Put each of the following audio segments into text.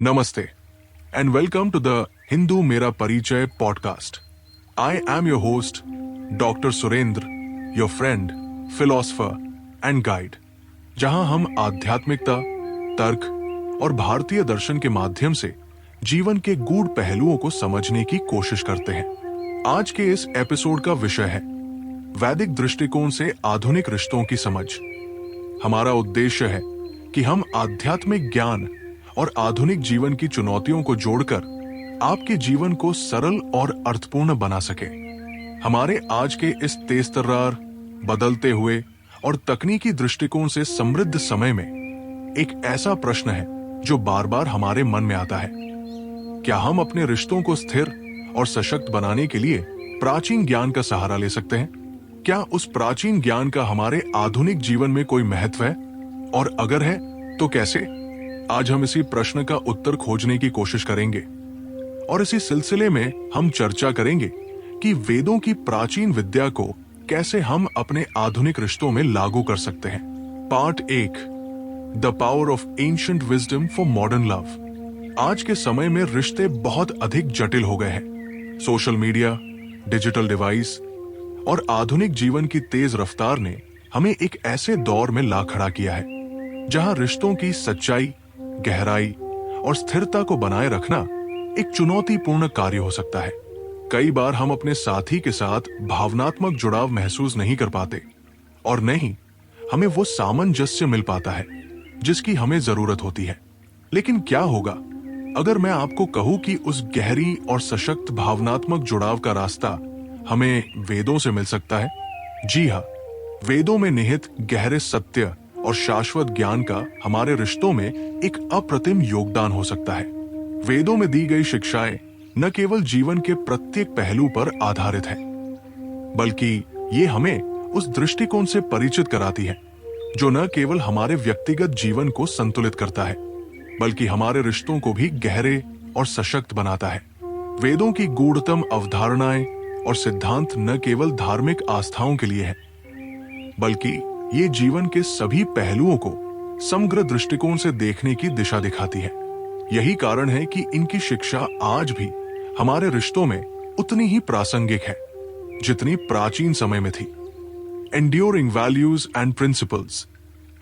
Namaste and welcome to the Hindu Mera Parichay podcast. I am your host, Dr. Surendra, your friend, philosopher and guide. जहां हम आध्यात्मिकता, तर्क और भारतीय दर्शन के माध्यम से जीवन के गूढ़ पहलुओं को समझने की कोशिश करते हैं। आज के इस एपिसोड का विषय है वैदिक दृष्टिकोण से आधुनिक रिश्तों की समझ। हमारा उद्देश्य है कि हम आध्यात्मिक ज्ञान और आधुनिक जीवन की चुनौतियों को जोड़कर आपके जीवन को सरल और अर्थपूर्ण बना सके। हमारे आज के इस तेज-तर्रार, बदलते हुए और तकनीकी दृष्टिकोण से समृद्ध समय में एक ऐसा प्रश्न है जो बार बार हमारे मन में आता है। क्या हम अपने रिश्तों को स्थिर और सशक्त बनाने के लिए प्राचीन ज्ञान का सहारा ले सकते हैं? क्या उस प्राचीन ज्ञान का हमारे आधुनिक जीवन में कोई महत्व है? और अगर है तो कैसे? आज हम इसी प्रश्न का उत्तर खोजने की कोशिश करेंगे और इसी सिलसिले में हम चर्चा करेंगे कि वेदों की प्राचीन विद्या को कैसे हम अपने आधुनिक रिश्तों में लागू कर सकते हैं। Part 1, the power of ancient wisdom for modern love. आज के समय में रिश्ते बहुत अधिक जटिल हो गए हैं। सोशल मीडिया, डिजिटल डिवाइस और आधुनिक जीवन की तेज रफ्तार ने हमें एक ऐसे दौर में ला खड़ा किया है जहां रिश्तों की सच्चाई, गहराई और स्थिरता को बनाए रखना एक चुनौतीपूर्ण कार्य हो सकता है। कई बार हम अपने साथी के साथ भावनात्मक जुड़ाव महसूस नहीं कर पाते और न ही हमें वो सामंजस्य मिल पाता है जिसकी हमें जरूरत होती है। लेकिन क्या होगा अगर मैं आपको कहूं कि उस गहरी और सशक्त भावनात्मक जुड़ाव का रास्ता हमें वेदों से मिल सकता है? जी हाँ, वेदों में निहित गहरे सत्य और शाश्वत ज्ञान का हमारे रिश्तों में एक अप्रतिम योगदान हो सकता है। वेदों में दी गई शिक्षाएं न केवल जीवन के प्रत्येक पहलू पर आधारित है, बल्कि ये हमें उस दृष्टिकोण से परिचित कराती है जो न केवल हमारे व्यक्तिगत जीवन को संतुलित करता है, बल्कि हमारे रिश्तों को भी गहरे और सशक्त बनाता है। वेदों की गूढ़तम अवधारणाएं और सिद्धांत न केवल धार्मिक आस्थाओं के लिए है, बल्कि ये जीवन के सभी पहलुओं को समग्र दृष्टिकोण से देखने की दिशा दिखाती है। यही कारण है कि इनकी शिक्षा आज भी हमारे रिश्तों में उतनी ही प्रासंगिक है जितनी प्राचीन समय में थी। Enduring values and principles.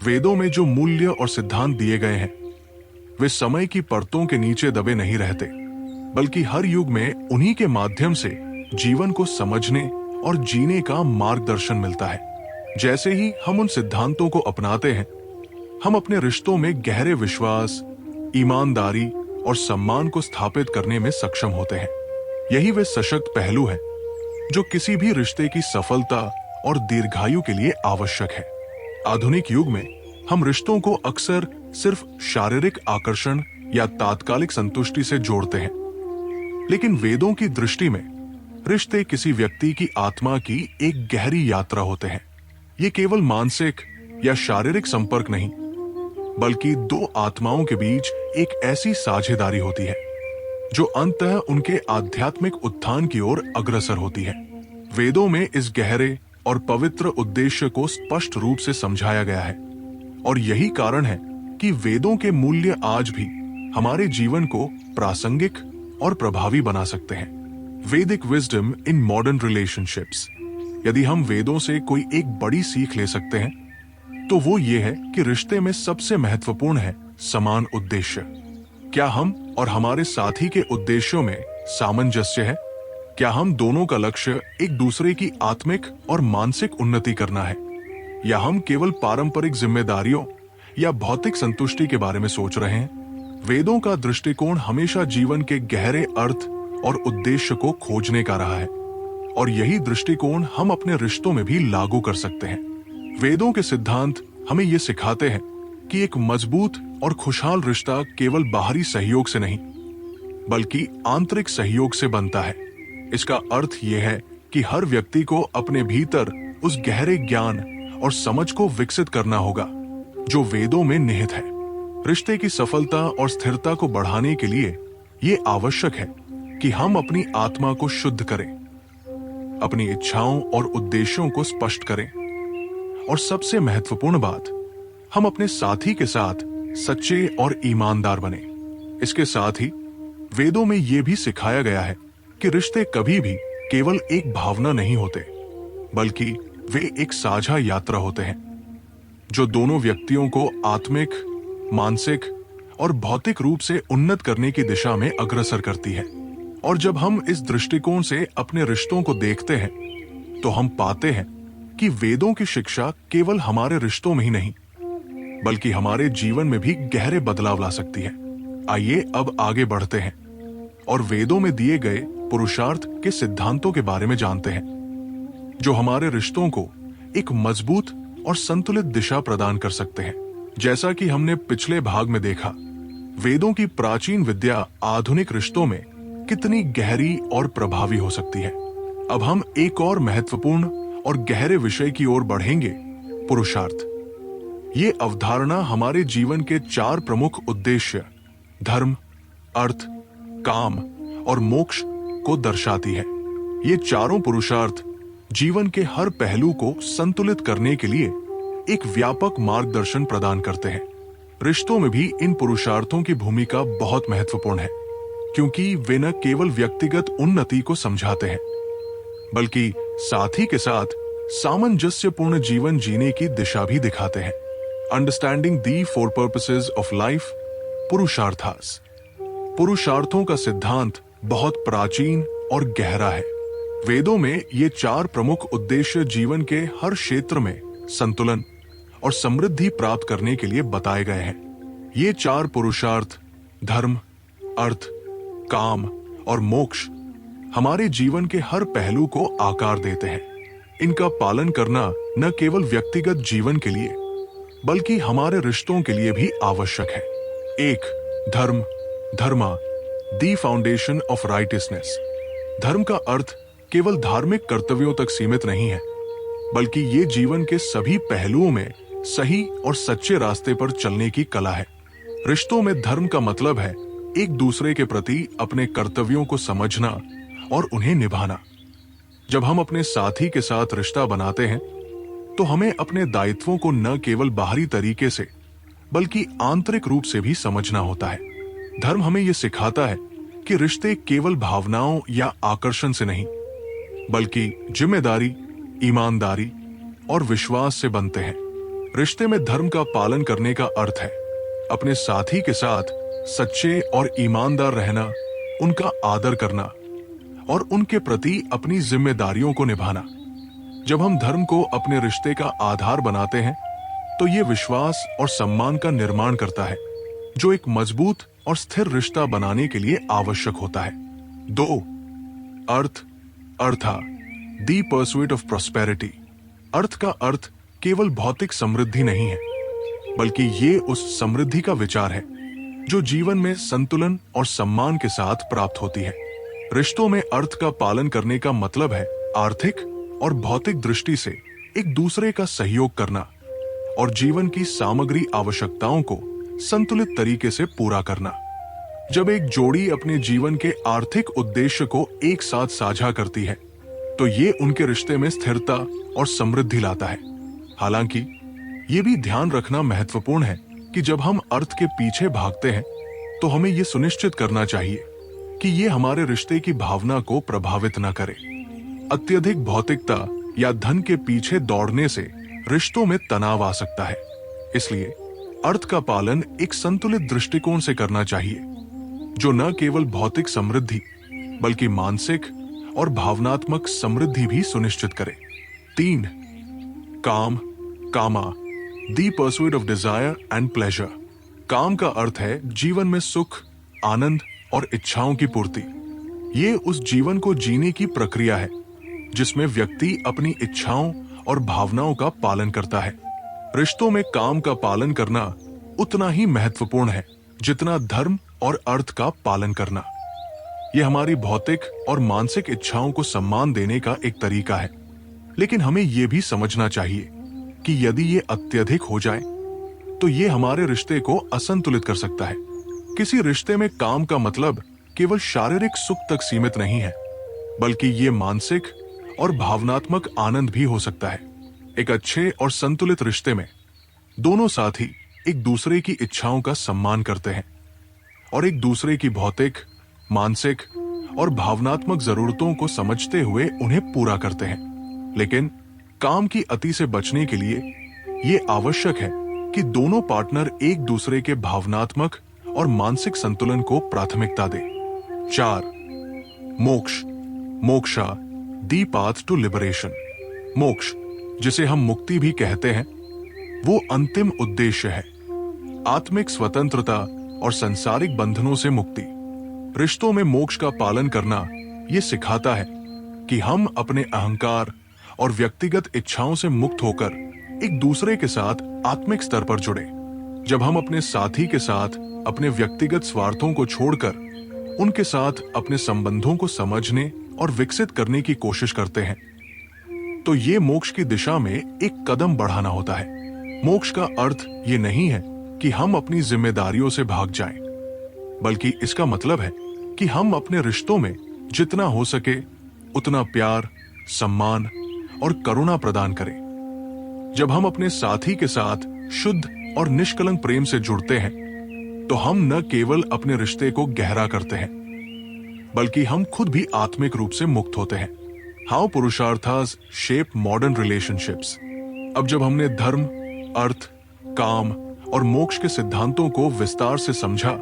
वेदों में जो मूल्य और सिद्धांत दिए गए हैं वे समय की परतों के नीचे दबे नहीं रहते, बल्कि हर युग में उन्हीं के माध्यम से जीवन को समझने और जीने का मार्गदर्शन मिलता है। जैसे ही हम उन सिद्धांतों को अपनाते हैं, हम अपने रिश्तों में गहरे विश्वास, ईमानदारी और सम्मान को स्थापित करने में सक्षम होते हैं। यही वे सशक्त पहलू हैं जो किसी भी रिश्ते की सफलता और दीर्घायु के लिए आवश्यक है। आधुनिक युग में हम रिश्तों को अक्सर सिर्फ शारीरिक आकर्षण या तात्कालिक संतुष्टि से जोड़ते हैं, लेकिन वेदों की दृष्टि में रिश्ते किसी व्यक्ति की आत्मा की एक गहरी यात्रा होते हैं। ये केवल मानसिक या शारीरिक संपर्क नहीं, बल्कि दो आत्माओं के बीच एक ऐसी साझेदारी होती है जो अंततः उनके आध्यात्मिक उत्थान की ओर अग्रसर होती है। वेदों में इस गहरे और पवित्र उद्देश्य को स्पष्ट रूप से समझाया गया है और यही कारण है कि वेदों के मूल्य आज भी हमारे जीवन को प्रासंगिक और प्रभावी बना सकते हैं। वैदिक विजडम इन मॉडर्न रिलेशनशिप्स। यदि हम वेदों से कोई एक बड़ी सीख ले सकते हैं तो वो ये है कि रिश्ते में सबसे महत्वपूर्ण है समान उद्देश्य। क्या हम और हमारे साथी के उद्देश्यों में सामंजस्य है? क्या हम दोनों का लक्ष्य एक दूसरे की आत्मिक और मानसिक उन्नति करना है, या हम केवल पारंपरिक जिम्मेदारियों या भौतिक संतुष्टि के बारे में सोच रहे हैं? वेदों का दृष्टिकोण हमेशा जीवन के गहरे अर्थ और उद्देश्य को खोजने का रहा है और यही दृष्टिकोण हम अपने रिश्तों में भी लागू कर सकते हैं। वेदों के सिद्धांत हमें ये सिखाते हैं कि एक मजबूत और खुशहाल रिश्ता केवल बाहरी सहयोग से नहीं, बल्कि आंतरिक सहयोग से बनता है। इसका अर्थ यह है कि हर व्यक्ति को अपने भीतर उस गहरे ज्ञान और समझ को विकसित करना होगा जो वेदों में निहित है। रिश्ते की सफलता और स्थिरता को बढ़ाने के लिए ये आवश्यक है कि हम अपनी आत्मा को शुद्ध करें, अपनी इच्छाओं और उद्देश्यों को स्पष्ट करें और सबसे महत्वपूर्ण बात, हम अपने साथी के साथ सच्चे और ईमानदार बने। इसके साथ ही वेदों में यह भी सिखाया गया है कि रिश्ते कभी भी केवल एक भावना नहीं होते, बल्कि वे एक साझा यात्रा होते हैं जो दोनों व्यक्तियों को आत्मिक, मानसिक और भौतिक रूप से उन्नत करने की दिशा में अग्रसर करती है। और जब हम इस दृष्टिकोण से अपने रिश्तों को देखते हैं तो हम पाते हैं कि वेदों की शिक्षा केवल हमारे रिश्तों में ही नहीं, बल्कि हमारे जीवन में भी गहरे बदलाव ला सकती है। आइए अब आगे बढ़ते हैं और वेदों में दिए गए पुरुषार्थ के सिद्धांतों के बारे में जानते हैं, जो हमारे रिश्तों को एक मजबूत और संतुलित दिशा प्रदान कर सकते हैं। जैसा कि हमने पिछले भाग में देखा, वेदों की प्राचीन विद्या आधुनिक रिश्तों में कितनी गहरी और प्रभावी हो सकती है। अब हम एक और महत्वपूर्ण और गहरे विषय की ओर बढ़ेंगे, पुरुषार्थ। ये अवधारणा हमारे जीवन के 4 प्रमुख उद्देश्य धर्म, अर्थ, काम और मोक्ष को दर्शाती है। ये चारों पुरुषार्थ जीवन के हर पहलू को संतुलित करने के लिए एक व्यापक मार्गदर्शन प्रदान करते हैं। रिश्तों में भी इन पुरुषार्थों की भूमिका बहुत महत्वपूर्ण है, क्योंकि वे न केवल व्यक्तिगत उन्नति को समझाते हैं, बल्कि साथ ही के साथ सामंजस्यपूर्ण जीवन जीने की दिशा भी दिखाते हैं। Understanding the 4 purposes of life, purusharthas. पुरुषार्थों का सिद्धांत बहुत प्राचीन और गहरा है। वेदों में ये 4 प्रमुख उद्देश्य जीवन के हर क्षेत्र में संतुलन और समृद्धि प्राप्त करने के लिए बताए गए हैं। ये 4 पुरुषार्थ धर्म, अर्थ, काम और मोक्ष हमारे जीवन के हर पहलू को आकार देते हैं। इनका पालन करना न केवल व्यक्तिगत जीवन के लिए, बल्कि हमारे रिश्तों के लिए भी आवश्यक है। 1. धर्म, धर्मा, दी फाउंडेशन ऑफ राइटियसनेस। धर्म का अर्थ केवल धार्मिक कर्तव्यों तक सीमित नहीं है, बल्कि ये जीवन के सभी पहलुओं में सही और सच्चे रास्ते पर चलने की कला है। रिश्तों में धर्म का मतलब है एक दूसरे के प्रति अपने कर्तव्यों को समझना और उन्हें निभाना। जब हम अपने साथी के साथ रिश्ता बनाते हैं तो हमें अपने दायित्वों को न केवल बाहरी तरीके से, बल्कि आंतरिक रूप से भी समझना होता है। धर्म हमें यह सिखाता है कि रिश्ते केवल भावनाओं या आकर्षण से नहीं, बल्कि जिम्मेदारी, ईमानदारी और विश्वास से बनते हैं। रिश्ते में धर्म का पालन करने का अर्थ है अपने साथी के साथ सच्चे और ईमानदार रहना, उनका आदर करना और उनके प्रति अपनी जिम्मेदारियों को निभाना। जब हम धर्म को अपने रिश्ते का आधार बनाते हैं तो ये विश्वास और सम्मान का निर्माण करता है, जो एक मजबूत और स्थिर रिश्ता बनाने के लिए आवश्यक होता है। 2. अर्थ, अर्था, दी परस्यूट ऑफ प्रॉस्पेरिटी। अर्थ का अर्थ केवल भौतिक समृद्धि नहीं है, बल्कि ये उस समृद्धि का विचार है जो जीवन में संतुलन और सम्मान के साथ प्राप्त होती है। रिश्तों में अर्थ का पालन करने का मतलब है आर्थिक और भौतिक दृष्टि से एक दूसरे का सहयोग करना और जीवन की सामग्री आवश्यकताओं को संतुलित तरीके से पूरा करना। जब एक जोड़ी अपने जीवन के आर्थिक उद्देश्य को एक साथ साझा करती है तो ये उनके रिश्ते में स्थिरता और समृद्धि लाता है। हालांकि ये भी ध्यान रखना महत्वपूर्ण है कि जब हम अर्थ के पीछे भागते हैं तो हमें ये सुनिश्चित करना चाहिए कि ये हमारे रिश्ते की भावना को प्रभावित न करे। अत्यधिक भौतिकता या धन के पीछे दौड़ने से रिश्तों में तनाव आ सकता है। इसलिए अर्थ का पालन एक संतुलित दृष्टिकोण से करना चाहिए, जो न केवल भौतिक समृद्धि बल्कि मानसिक और भावनात्मक समृद्धि भी सुनिश्चित करे। 3. काम, kama, the pursuit of desire and pleasure. काम का अर्थ है जीवन में सुख, आनंद और इच्छाओं की पूर्ति। ये उस जीवन को जीने की प्रक्रिया है जिसमें व्यक्ति अपनी इच्छाओं और भावनाओं का पालन करता है। रिश्तों में काम का पालन करना उतना ही महत्वपूर्ण है जितना धर्म और अर्थ का पालन करना। यह हमारी भौतिक और मानसिक इच्छाओं को सम्मान देने का एक तरीका है, लेकिन हमें यह भी समझना चाहिए कि यदि ये अत्यधिक हो जाए तो ये हमारे रिश्ते को असंतुलित कर सकता है। किसी रिश्ते में काम का मतलब केवल शारीरिक सुख तक सीमित नहीं है, बल्कि ये मानसिक और भावनात्मक आनंद भी हो सकता है। एक अच्छे और संतुलित रिश्ते में दोनों साथी एक दूसरे की इच्छाओं का सम्मान करते हैं और एक दूसरे की भौतिक, मानसिक और भावनात्मक जरूरतों को समझते हुए उन्हें पूरा करते हैं। लेकिन काम की अति से बचने के लिए ये आवश्यक है कि दोनों पार्टनर एक दूसरे के भावनात्मक और मानसिक संतुलन को प्राथमिकता दें। 4. मोक्ष, moksha, the path to liberation. मोक्ष, जिसे हम मुक्ति भी कहते हैं, वो अंतिम उद्देश्य है। आत्मिक स्वतंत्रता और सांसारिक बंधनों से मुक्ति। रिश्तों में मोक्ष का पालन करना ये सिखाता है कि हम अपने अहंकार और व्यक्तिगत इच्छाओं से मुक्त होकर एक दूसरे के साथ आत्मिक स्तर पर जुड़े। जब हम अपने साथी के साथ अपने व्यक्तिगत स्वार्थों को छोड़कर उनके साथ अपने संबंधों को समझने और विकसित करने की कोशिश करते हैं, तो ये मोक्ष की दिशा में एक कदम बढ़ाना होता है। मोक्ष का अर्थ ये नहीं है कि हम अपनी जिम्मेदारियों से भाग जाएं, बल्कि इसका मतलब है कि हम अपने रिश्तों में जितना हो सके उतना प्यार, सम्मान और करुणा प्रदान करें। जब हम अपने साथी के साथ शुद्ध और निष्कलंक प्रेम से जुड़ते हैं, तो हम न केवल अपने रिश्ते को गहरा करते हैं, बल्कि हम खुद भी आत्मिक रूप से मुक्त होते हैं। How purusharthas shape modern relationships. अब जब हमने धर्म, अर्थ, काम और मोक्ष के सिद्धांतों को विस्तार से समझा,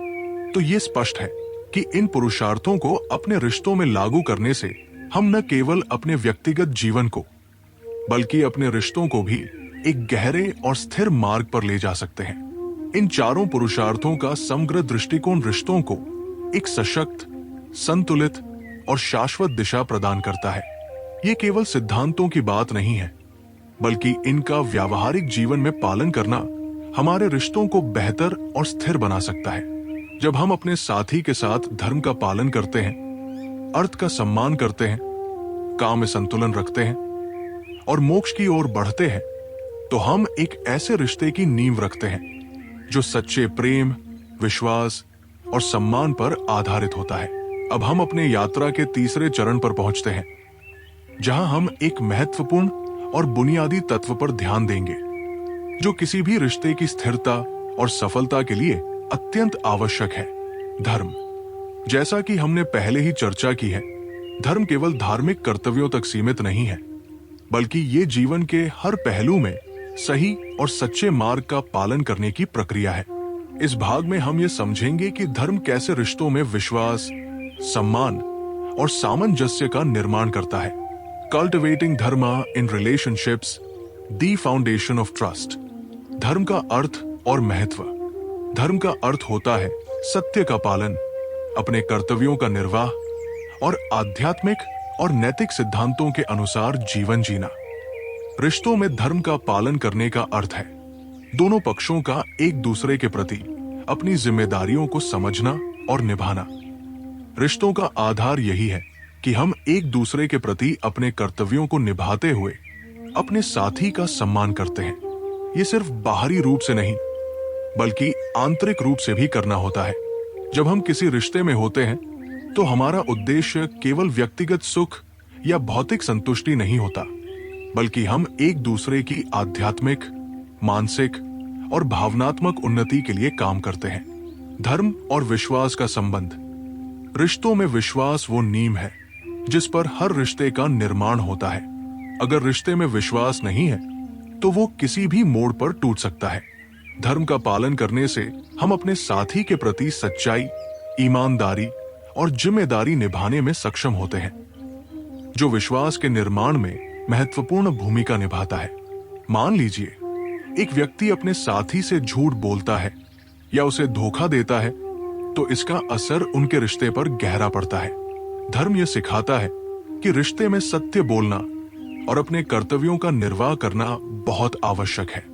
तो ये स्पष्ट है कि इन पुरुषार्थों को अपने रिश्तों में लागू करने से हम न केवल अपने व्यक्तिगत जीवन को, बल्कि अपने रिश्तों को भी एक गहरे और स्थिर मार्ग पर ले जा सकते हैं। इन चारों पुरुषार्थों का समग्र दृष्टिकोण रिश्तों को एक सशक्त, संतुलित और शाश्वत दिशा प्रदान करता है। ये केवल सिद्धांतों की बात नहीं है, बल्कि इनका व्यावहारिक जीवन में पालन करना हमारे रिश्तों को बेहतर और स्थिर बना सकता है। जब हम अपने साथी के साथ धर्म का पालन करते हैं, अर्थ का सम्मान करते हैं, काम में संतुलन रखते हैं और मोक्ष की ओर बढ़ते हैं, तो हम एक ऐसे रिश्ते की नींव रखते हैं जो सच्चे प्रेम, विश्वास और सम्मान पर आधारित होता है। अब हम अपने यात्रा के तीसरे चरण पर पहुंचते हैं, जहां हम एक महत्वपूर्ण और बुनियादी तत्व पर ध्यान देंगे, जो किसी भी रिश्ते की स्थिरता और सफलता के लिए अत्यंत आवश्यक है। धर्म। जैसा कि हमने पहले ही चर्चा की है, धर्म केवल धार्मिक कर्तव्यों तक सीमित नहीं है, बल्कि ये जीवन के हर पहलू में सही और सच्चे मार्ग का पालन करने की प्रक्रिया है। इस भाग में हम ये समझेंगे कि धर्म कैसे रिश्तों में विश्वास, सम्मान और सामंजस्य का निर्माण करता है। Cultivating Dharma in relationships, the foundation of trust. धर्म का अर्थ और महत्व। धर्म का अर्थ होता है सत्य का पालन, अपने कर्तव्यों का निर्वाह और आध्यात्मिक और नैतिक सिद्धांतों के अनुसार जीवन जीना। रिश्तों में धर्म का पालन करने का अर्थ है दोनों पक्षों का एक दूसरे के प्रति अपनी जिम्मेदारियों को समझना और निभाना। रिश्तों का आधार यही है कि हम एक दूसरे के प्रति अपने कर्तव्यों को निभाते हुए अपने साथी का सम्मान करते हैं। ये सिर्फ बाहरी रूप से नहीं, बल्कि आंतरिक रूप से भी करना होता है। जब हम किसी रिश्ते में होते हैं, तो हमारा उद्देश्य केवल व्यक्तिगत सुख या भौतिक संतुष्टि नहीं होता, बल्कि हम एक दूसरे की आध्यात्मिक, मानसिक और भावनात्मक उन्नति के लिए काम करते हैं। धर्म और विश्वास का संबंध। रिश्तों में विश्वास वो नींव है जिस पर हर रिश्ते का निर्माण होता है। अगर रिश्ते में विश्वास नहीं है, तो वो किसी भी मोड़ पर टूट सकता है। धर्म का पालन करने से हम अपने साथी के प्रति सच्चाई, ईमानदारी और जिम्मेदारी निभाने में सक्षम होते हैं, जो विश्वास के निर्माण में महत्वपूर्ण भूमिका निभाता है। मान लीजिए एक व्यक्ति अपने साथी से झूठ बोलता है या उसे धोखा देता है, तो इसका असर उनके रिश्ते पर गहरा पड़ता है। धर्म यह सिखाता है कि रिश्ते में सत्य बोलना और अपने कर्तव्यों का निर्वाह करना बहुत आवश्यक है।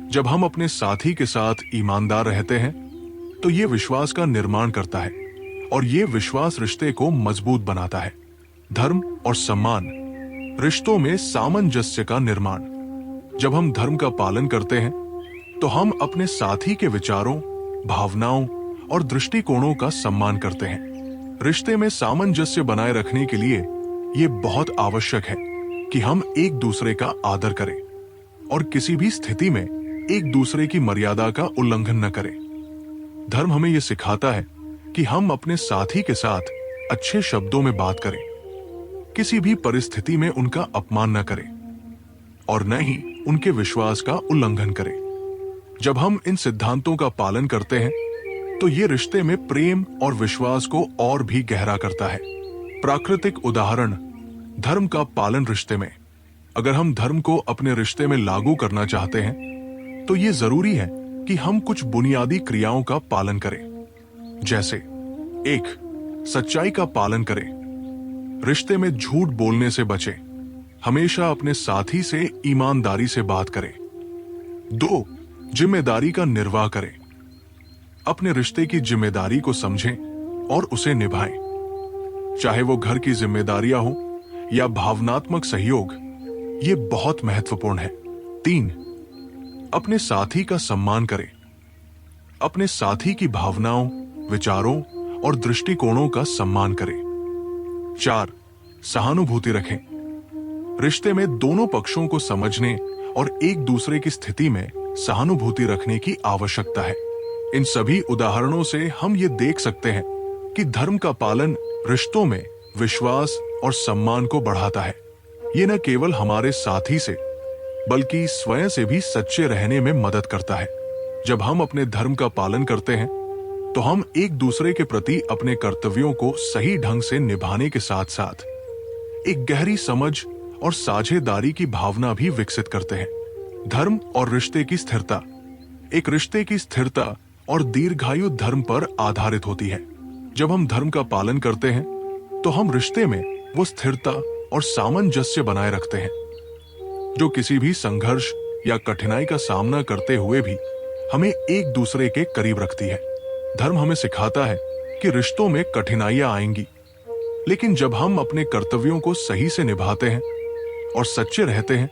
जब हम अपने साथी के साथ ईमानदार रहते हैं, तो ये विश्वास का निर्माण करता है और ये विश्वास रिश्ते को मजबूत बनाता है। धर्म और सम्मान। रिश्तों में सामंजस्य का निर्माण। जब हम धर्म का पालन करते हैं, तो हम अपने साथी के विचारों, भावनाओं और दृष्टिकोणों का सम्मान करते हैं। रिश्ते में सामंजस्य बनाए रखने के लिए ये बहुत आवश्यक है कि हम एक दूसरे का आदर करें और किसी भी स्थिति में एक दूसरे की मर्यादा का उल्लंघन न करें। धर्म हमें यह सिखाता है कि हम अपने साथी के साथ अच्छे शब्दों में बात करें, किसी भी परिस्थिति में उनका अपमान न करें और न ही उनके विश्वास का उल्लंघन करें। जब हम इन सिद्धांतों का पालन करते हैं तो ये रिश्ते में प्रेम और विश्वास को और भी गहरा करता है। प्राकृतिक उदाहरण, धर्म का पालन रिश्ते में। अगर हम धर्म को अपने रिश्ते में लागू करना चाहते हैं तो ये जरूरी है कि हम कुछ बुनियादी क्रियाओं का पालन करें। जैसे 1. सच्चाई का पालन करें। रिश्ते में झूठ बोलने से बचें। हमेशा अपने साथी से ईमानदारी से बात करें। 2. जिम्मेदारी का निर्वाह करें। अपने रिश्ते की जिम्मेदारी को समझें और उसे निभाएं। चाहे वो घर की जिम्मेदारियां हो या भावनात्मक सहयोग, ये बहुत महत्वपूर्ण है। 3. अपने साथी का सम्मान करें। अपने साथी की भावनाओं, विचारों और दृष्टिकोणों का सम्मान करें। 4. सहानुभूति रखें। रिश्ते में दोनों पक्षों को समझने और एक दूसरे की स्थिति में सहानुभूति रखने की आवश्यकता है। इन सभी उदाहरणों से हम ये देख सकते हैं कि धर्म का पालन रिश्तों में विश्वास और सम्मान को बढ़ाता है। ये न केवल हमारे साथी से बल्कि स्वयं से भी सच्चे रहने में मदद करता है। जब हम अपने धर्म का पालन करते हैं तो हम एक दूसरे के प्रति अपने कर्तव्यों को सही ढंग से निभाने के साथ साथ एक गहरी समझ और साझेदारी की भावना भी विकसित करते हैं। धर्म और रिश्ते की स्थिरता। एक रिश्ते की स्थिरता और दीर्घायु धर्म पर आधारित होती है। जब हम धर्म का पालन करते हैं तो हम रिश्ते में वो स्थिरता और सामंजस्य बनाए रखते हैं जो किसी भी संघर्ष या कठिनाई का सामना करते हुए भी हमें एक दूसरे के करीब रखती है। धर्म हमें सिखाता है कि रिश्तों में कठिनाइयां आएंगी, लेकिन जब हम अपने कर्तव्यों को सही से निभाते हैं और सच्चे रहते हैं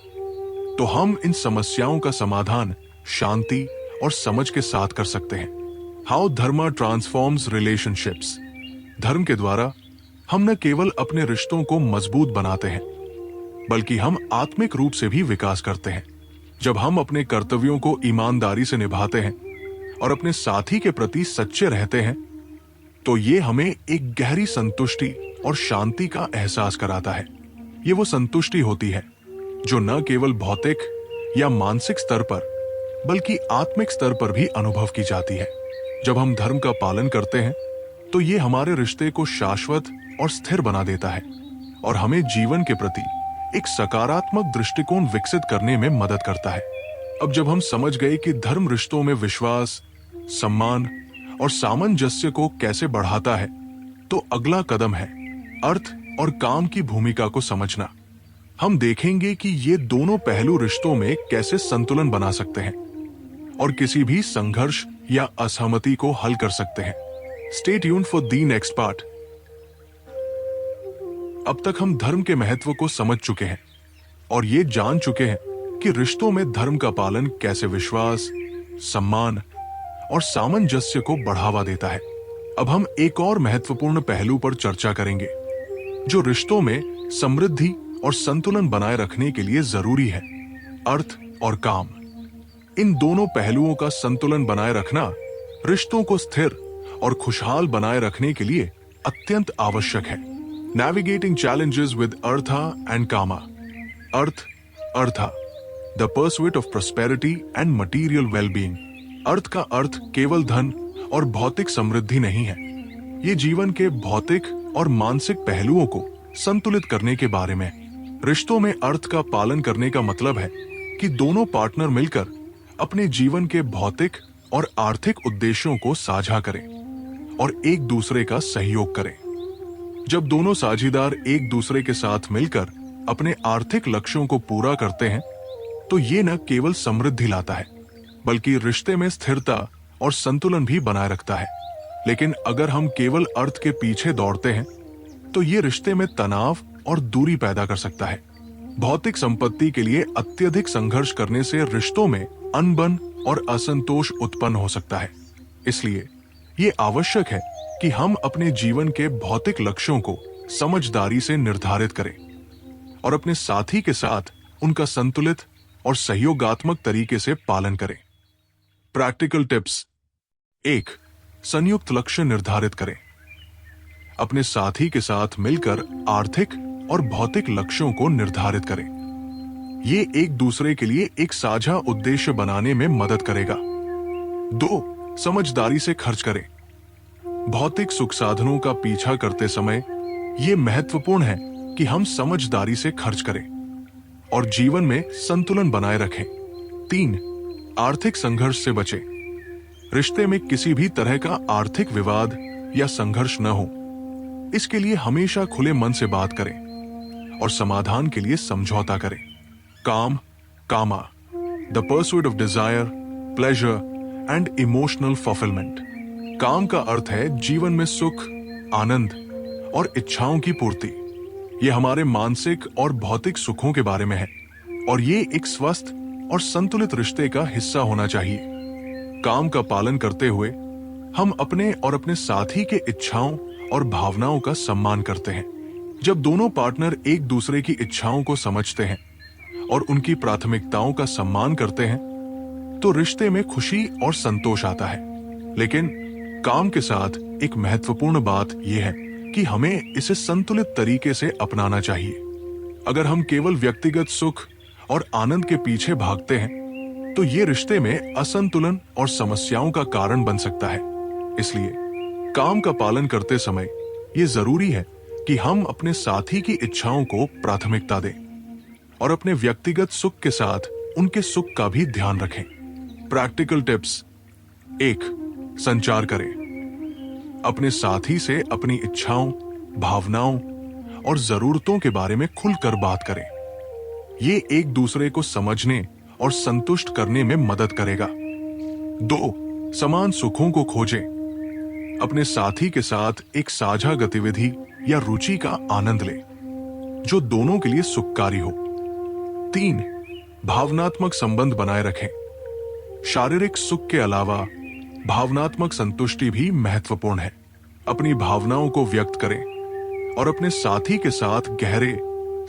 तो हम इन समस्याओं का समाधान शांति और समझ के साथ कर सकते हैं। How Dharma transforms relationships. धर्म के द्वारा हम न केवल अपने रिश्तों को मजबूत बनाते हैं बल्कि हम आत्मिक रूप से भी विकास करते हैं। जब हम अपने कर्तव्यों को ईमानदारी से निभाते हैं और अपने साथी के प्रति सच्चे रहते हैं तो ये हमें एक गहरी संतुष्टि और शांति का एहसास कराता है। ये वो संतुष्टि होती है जो न केवल भौतिक या मानसिक स्तर पर बल्कि आत्मिक स्तर पर भी अनुभव की जाती है। जब हम धर्म का पालन करते हैं तो ये हमारे रिश्ते को शाश्वत और स्थिर बना देता है और हमें जीवन के प्रति एक सकारात्मक दृष्टिकोण विकसित करने में मदद करता है। अब जब हम समझ गए कि धर्म रिश्तों में विश्वास, सम्मान और सामंजस्य को कैसे बढ़ाता है, तो अगला कदम है अर्थ और काम की भूमिका को समझना। हम देखेंगे कि ये दोनों पहलू रिश्तों में कैसे संतुलन बना सकते हैं और किसी भी संघर्ष या असहमति को हल कर सकते हैं। Stay tuned for the next part. अब तक हम धर्म के महत्व को समझ चुके हैं और ये जान चुके हैं कि रिश्तों में धर्म का पालन कैसे विश्वास, सम्मान और सामंजस्य को बढ़ावा देता है। अब हम एक और महत्वपूर्ण पहलू पर चर्चा करेंगे जो रिश्तों में समृद्धि और संतुलन बनाए रखने के लिए जरूरी है, अर्थ और काम। इन दोनों पहलुओं का संतुलन बनाए रखना रिश्तों को स्थिर और खुशहाल बनाए रखने के लिए अत्यंत आवश्यक है। Navigating challenges with Artha and Kama. Earth, Artha, the pursuit of prosperity and material well-being. अर्थ का अर्थ केवल धन और भौतिक समृद्धि नहीं है। ये जीवन के भौतिक और मानसिक पहलुओं को संतुलित करने के बारे में। रिश्तों में अर्थ का पालन करने का मतलब है कि दोनों पार्टनर मिलकर अपने जीवन के भौतिक और आर्थिक उद्देश्यों को साझा करें और एक दूसरे का सहयोग करें। जब दोनों साझीदार एक दूसरे के साथ मिलकर अपने आर्थिक लक्ष्यों को पूरा करते हैं तो ये न केवल समृद्धि लाता है बल्कि रिश्ते में स्थिरता और संतुलन भी बनाए रखता है। लेकिन अगर हम केवल अर्थ के पीछे दौड़ते हैं तो ये रिश्ते में तनाव और दूरी पैदा कर सकता है। भौतिक संपत्ति के लिए अत्यधिक संघर्ष करने से रिश्तों में अनबन और असंतोष उत्पन्न हो सकता है। इसलिए ये आवश्यक है कि हम अपने जीवन के भौतिक लक्ष्यों को समझदारी से निर्धारित करें और अपने साथी के साथ उनका संतुलित और सहयोगात्मक तरीके से पालन करें। Practical tips. 1. संयुक्त लक्ष्य निर्धारित करें। अपने साथी के साथ मिलकर आर्थिक और भौतिक लक्ष्यों को निर्धारित करें। ये एक दूसरे के लिए एक साझा उद्देश्य बनाने में मदद करेगा। 2. समझदारी से खर्च करें। भौतिक सुख साधनों का पीछा करते समय यह महत्वपूर्ण है कि हम समझदारी से खर्च करें और जीवन में संतुलन बनाए रखें। 3. आर्थिक संघर्ष से बचें। रिश्ते में किसी भी तरह का आर्थिक विवाद या संघर्ष न हो, इसके लिए हमेशा खुले मन से बात करें और समाधान के लिए समझौता करें। काम, kama, the pursuit of desire, pleasure and emotional fulfilment. काम का अर्थ है जीवन में सुख, आनंद और इच्छाओं की पूर्ति। यह हमारे मानसिक और भौतिक सुखों के बारे में है और ये एक स्वस्थ और संतुलित रिश्ते का हिस्सा होना चाहिए। काम का पालन करते हुए हम अपने और अपने साथी के इच्छाओं और भावनाओं का सम्मान करते हैं। जब दोनों पार्टनर एक दूसरे की इच्छाओं को समझते हैं और उनकी प्राथमिकताओं का सम्मान करते हैं, तो रिश्ते में खुशी और संतोष आता है। लेकिन काम के साथ एक महत्वपूर्ण बात यह है कि हमें इसे संतुलित तरीके से अपनाना चाहिए। अगर हम केवल व्यक्तिगत सुख और आनंद के पीछे भागते हैं, तो ये रिश्ते में असंतुलन और समस्याओं का कारण बन सकता है। इसलिए काम का पालन करते समय ये जरूरी है कि हम अपने साथी की इच्छाओं को प्राथमिकता दें और अपने व्यक्तिगत सुख के साथ उनके सुख का भी ध्यान रखें। Practical tips. 1. संचार करें। अपने साथी से अपनी इच्छाओं, भावनाओं और जरूरतों के बारे में खुलकर बात करें। ये एक दूसरे को समझने और संतुष्ट करने में मदद करेगा। 2. समान सुखों को खोजें। अपने साथी के साथ एक साझा गतिविधि या रुचि का आनंद लें जो दोनों के लिए सुखकारी हो। 3. भावनात्मक संबंध बनाए रखें। शारीरिक सुख के अलावा भावनात्मक संतुष्टि भी महत्वपूर्ण है। अपनी भावनाओं को व्यक्त करें और अपने साथी के साथ गहरे,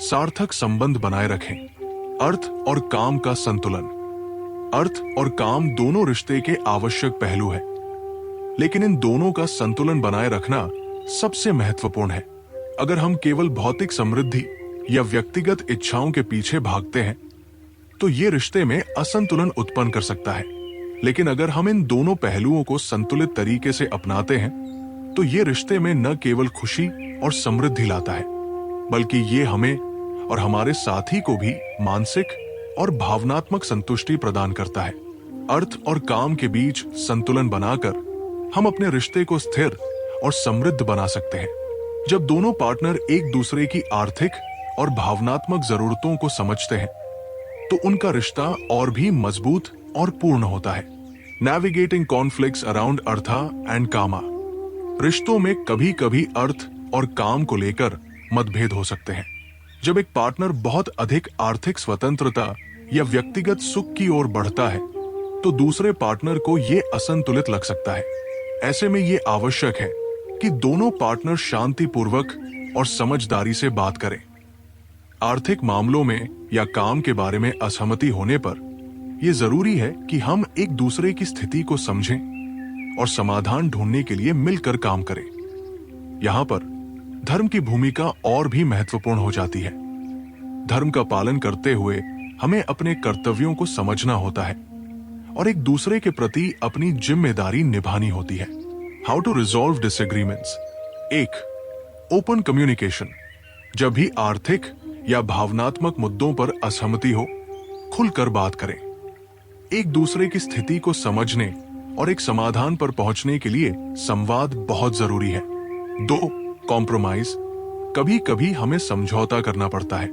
सार्थक संबंध बनाए रखें। अर्थ और काम का संतुलन। अर्थ और काम दोनों रिश्ते के आवश्यक पहलू हैं, लेकिन इन दोनों का संतुलन बनाए रखना सबसे महत्वपूर्ण है। अगर हम केवल भौतिक समृद्धि या व्यक्तिगत इच्छाओं के पीछे भागते हैं, तो ये रिश्ते में असंतुलन उत्पन्न कर सकता है। लेकिन अगर हम इन दोनों पहलुओं को संतुलित तरीके से अपनाते हैं, तो ये रिश्ते में न केवल खुशी और समृद्धि लाता है, बल्कि ये हमें और हमारे साथी को भी मानसिक और भावनात्मक संतुष्टि प्रदान करता है। अर्थ और काम के बीच संतुलन बनाकर हम अपने रिश्ते को स्थिर और समृद्ध बना सकते हैं। जब दोनों पार्टनर एक दूसरे की आर्थिक और भावनात्मक जरूरतों को समझते हैं, तो उनका रिश्ता और भी मजबूत और पूर्ण होता है। Navigating conflicts around Artha and कामा। रिश्तों में कभी कभी अर्थ और काम को लेकर मतभेद हो सकते हैं। जब एक पार्टनर बहुत अधिक आर्थिक स्वतंत्रता या व्यक्तिगत सुख की ओर बढ़ता है, तो दूसरे पार्टनर को ये असंतुलित लग सकता है। ऐसे में ये आवश्यक है कि दोनों पार्टनर शांतिपूर्वक और समझदारी से बात करें। आर्थिक मामलों में या काम के बारे में असहमति होने पर यह जरूरी है कि हम एक दूसरे की स्थिति को समझें और समाधान ढूंढने के लिए मिलकर काम करें। यहां पर धर्म की भूमिका और भी महत्वपूर्ण हो जाती है। धर्म का पालन करते हुए हमें अपने कर्तव्यों को समझना होता है और एक दूसरे के प्रति अपनी जिम्मेदारी निभानी होती है। How to resolve disagreements. 1. Open communication. जब भी आर्थिक या भावनात्मक मुद्दों पर असहमति हो, खुलकर बात करें। एक दूसरे की स्थिति को समझने और एक समाधान पर पहुंचने के लिए संवाद बहुत जरूरी है। 2. कॉम्प्रोमाइज। कभी कभी हमें समझौता करना पड़ता है।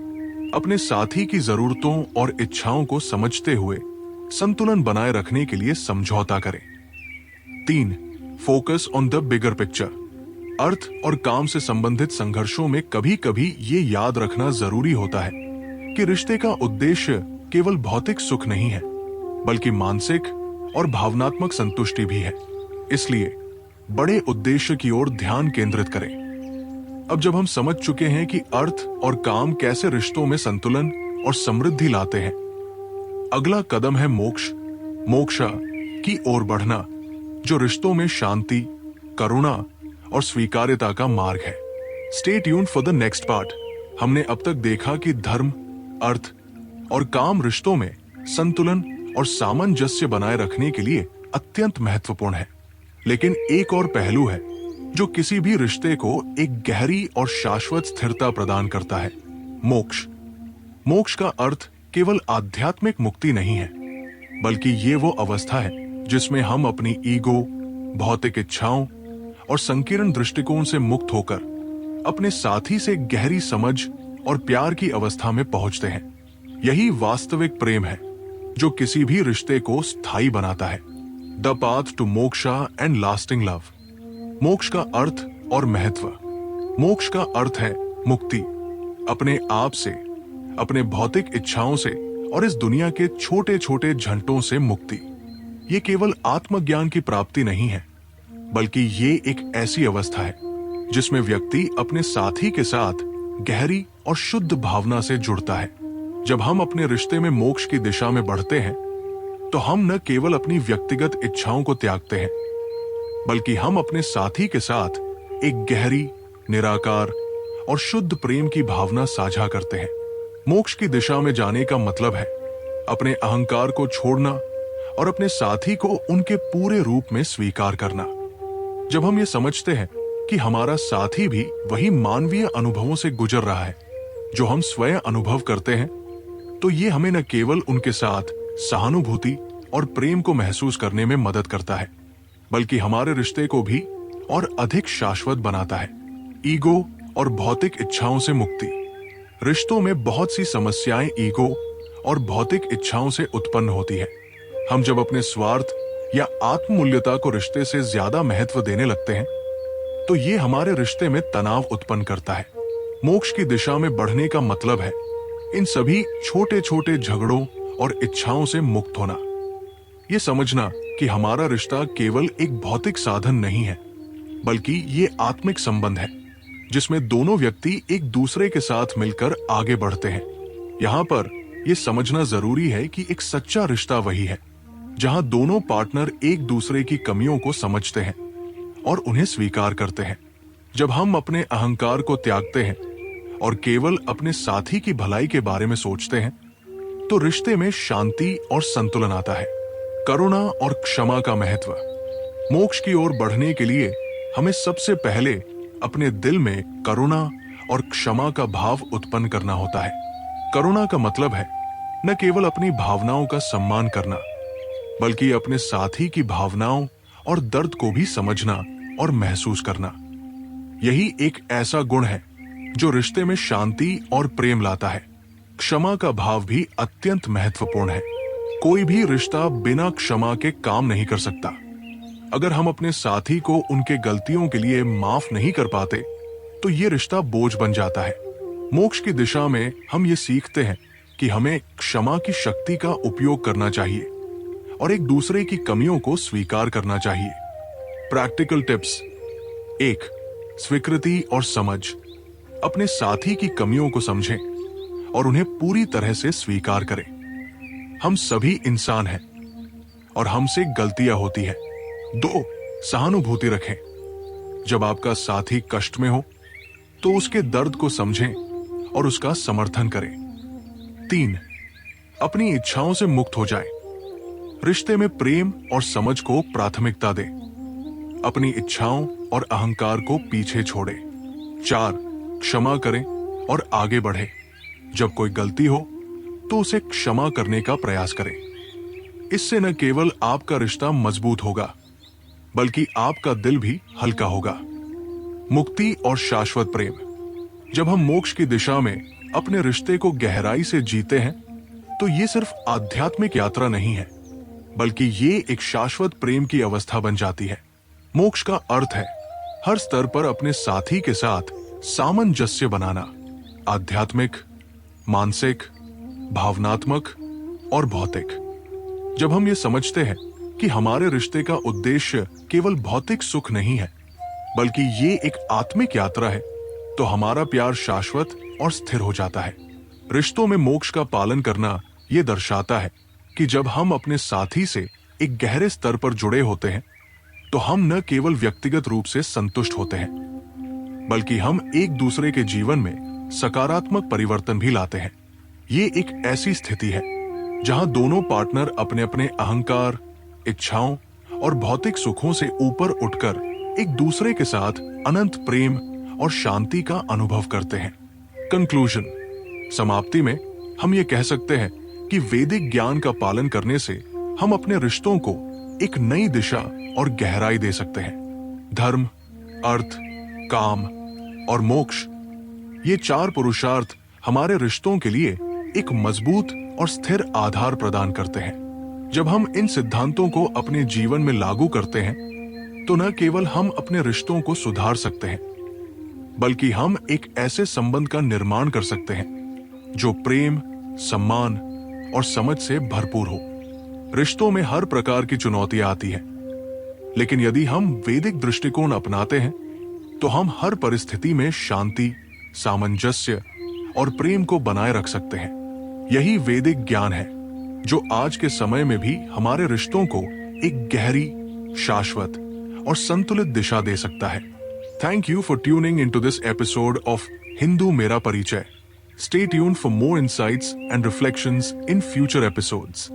अपने साथी की जरूरतों और इच्छाओं को समझते हुए संतुलन बनाए रखने के लिए समझौता करें। 3. Focus on the bigger picture. अर्थ और काम से संबंधित संघर्षों में कभी कभी ये याद रखना जरूरी होता है कि रिश्ते का उद्देश्य केवल भौतिक सुख नहीं है, बल्कि मानसिक और भावनात्मक संतुष्टि भी है। इसलिए बड़े उद्देश्य की ओर ध्यान केंद्रित करें। अब जब हम समझ चुके हैं कि अर्थ और काम कैसे रिश्तों में संतुलन और समृद्धि लाते हैं, अगला कदम है मोक्षा की ओर बढ़ना, जो रिश्तों में शांति, करुणा और स्वीकार्यता का मार्ग है। Stay tuned for the next part. हमने अब तक देखा कि धर्म, अर्थ और काम रिश्तों में संतुलन और सामंजस्य बनाए रखने के लिए अत्यंत महत्वपूर्ण है। लेकिन एक और पहलू है जो किसी भी रिश्ते को एक गहरी और शाश्वत स्थिरता प्रदान करता है, मोक्ष। मोक्ष का अर्थ केवल आध्यात्मिक मुक्ति नहीं है, बल्कि ये वो अवस्था है जिसमें हम अपनी ईगो, भौतिक इच्छाओं और संकीर्ण दृष्टिकोण से मुक्त होकर अपने साथी से गहरी समझ और प्यार की अवस्था में पहुंचते हैं। यही वास्तविक प्रेम है जो किसी भी रिश्ते को स्थायी बनाता है। The path to moksha and lasting love. मोक्ष का अर्थ और महत्व। मोक्ष का अर्थ है मुक्ति, अपने आप से, अपने भौतिक इच्छाओं से और इस दुनिया के छोटे छोटे झंटों से मुक्ति। ये केवल आत्मज्ञान की प्राप्ति नहीं है, बल्कि ये एक ऐसी अवस्था है जिसमें व्यक्ति अपने साथी के साथ गहरी और शुद्ध भावना से जुड़ता है। जब हम अपने रिश्ते में मोक्ष की दिशा में बढ़ते हैं, तो हम न केवल अपनी व्यक्तिगत इच्छाओं को त्यागते हैं, बल्कि हम अपने साथी के साथ एक गहरी, निराकार और शुद्ध प्रेम की भावना साझा करते हैं। मोक्ष की दिशा में जाने का मतलब है अपने अहंकार को छोड़ना और अपने साथी को उनके पूरे रूप में स्वीकार करना। जब हम ये समझते हैं कि हमारा साथी भी वही मानवीय अनुभवों से गुजर रहा है जो हम स्वयं अनुभव करते हैं, तो ये हमें न केवल उनके साथ सहानुभूति और प्रेम को महसूस करने में मदद करता है, बल्कि हमारे रिश्ते को भी और अधिक शाश्वत बनाता है। ईगो और भौतिक इच्छाओं से मुक्ति। रिश्तों में बहुत सी समस्याएं ईगो और भौतिक इच्छाओं से उत्पन्न होती है। हम जब अपने स्वार्थ या आत्ममूल्यता को रिश्ते से ज्यादा महत्व देने लगते हैं, तो ये हमारे रिश्ते में तनाव उत्पन्न करता है। मोक्ष की दिशा में बढ़ने का मतलब है इन सभी छोटे छोटे झगड़ों और इच्छाओं से मुक्त होना। ये समझना कि हमारा रिश्ता केवल एक भौतिक साधन नहीं है, बल्कि ये आत्मिक संबंध है जिसमें दोनों व्यक्ति एक दूसरे के साथ मिलकर आगे बढ़ते हैं। यहाँ पर यह समझना जरूरी है कि एक सच्चा रिश्ता वही है जहां दोनों पार्टनर एक दूसरे की कमियों को समझते हैं और उन्हें स्वीकार करते हैं। जब हम अपने अहंकार को त्यागते हैं और केवल अपने साथी की भलाई के बारे में सोचते हैं, तो रिश्ते में शांति और संतुलन आता है। करुणा और क्षमा का महत्व। मोक्ष की ओर बढ़ने के लिए हमें सबसे पहले अपने दिल में करुणा और क्षमा का भाव उत्पन्न करना होता है। करुणा का मतलब है न केवल अपनी भावनाओं का सम्मान करना, बल्कि अपने साथी की भावनाओं और दर्द को भी समझना और महसूस करना। यही एक ऐसा गुण है जो रिश्ते में शांति और प्रेम लाता है। क्षमा का भाव भी अत्यंत महत्वपूर्ण है। कोई भी रिश्ता बिना क्षमा के काम नहीं कर सकता। अगर हम अपने साथी को उनके गलतियों के लिए माफ नहीं कर पाते, तो ये रिश्ता बोझ बन जाता है। मोक्ष की दिशा में हम ये सीखते हैं कि हमें क्षमा की शक्ति का उपयोग करना चाहिए और एक दूसरे की कमियों को स्वीकार करना चाहिए। Practical tips. 1. स्वीकृति और समझ। अपने साथी की कमियों को समझें और उन्हें पूरी तरह से स्वीकार करें। हम सभी इंसान हैं और हमसे गलतियां होती हैं। 2. सहानुभूति रखें। जब आपका साथी कष्ट में हो, तो उसके दर्द को समझें और उसका समर्थन करें। 3. अपनी इच्छाओं से मुक्त हो जाएं। रिश्ते में प्रेम और समझ को प्राथमिकता दें। अपनी इच्छाओं और अहंकार को पीछे छोड़ें। 4. क्षमा करें और आगे बढ़ें। जब कोई गलती हो, तो उसे क्षमा करने का प्रयास करें। इससे न केवल आपका रिश्ता मजबूत होगा, बल्कि आपका दिल भी हल्का होगा। मुक्ति और शाश्वत प्रेम। जब हम मोक्ष की दिशा में अपने रिश्ते को गहराई से जीते हैं, तो ये सिर्फ आध्यात्मिक यात्रा नहीं है, बल्कि ये एक शाश्वत प्रेम की अवस्था बन जाती है। मोक्ष का अर्थ है हर स्तर पर अपने साथी के साथ सामंजस्य बनाना, आध्यात्मिक, मानसिक, भावनात्मक और भौतिक। जब हम ये समझते हैं कि हमारे रिश्ते का उद्देश्य केवल भौतिक सुख नहीं है, बल्कि ये एक आत्मिक यात्रा है, तो हमारा प्यार शाश्वत और स्थिर हो जाता है। रिश्तों में मोक्ष का पालन करना ये दर्शाता है कि जब हम अपने साथी से एक गहरे स्तर पर जुड़े होते हैं, तो हम न केवल व्यक्तिगत रूप से संतुष्ट होते हैं, बल्कि हम एक दूसरे के जीवन में सकारात्मक परिवर्तन भी लाते हैं। ये एक ऐसी स्थिति है जहां दोनों पार्टनर अपने अपने अहंकार, इच्छाओं और भौतिक सुखों से ऊपर उठकर एक दूसरे के साथ अनंत प्रेम और शांति का अनुभव करते हैं। कंक्लूजन, समाप्ति में हम ये कह सकते हैं कि वैदिक ज्ञान का पालन करने से हम अपने रिश्तों को एक नई दिशा और गहराई दे सकते हैं। धर्म, अर्थ, काम और मोक्ष, ये 4 पुरुषार्थ हमारे रिश्तों के लिए एक मजबूत और स्थिर आधार प्रदान करते हैं। जब हम इन सिद्धांतों को अपने जीवन में लागू करते हैं तो न केवल हम अपने रिश्तों को सुधार सकते हैं, बल्कि हम एक ऐसे संबंध का निर्माण कर सकते हैं जो प्रेम, सम्मान और समझ से भरपूर हो। रिश्तों में हर प्रकार की चुनौतियां आती हैं, लेकिन यदि हम वैदिक दृष्टिकोण अपनाते हैं तो हम हर परिस्थिति में शांति, सामंजस्य और प्रेम को बनाए रख सकते हैं। यही वैदिक ज्ञान है जो आज के समय में भी हमारे रिश्तों को एक गहरी, शाश्वत और संतुलित दिशा दे सकता है। Thank you for tuning into this episode of Hindu Mera Parichay. Stay tuned for more insights and reflections in future episodes.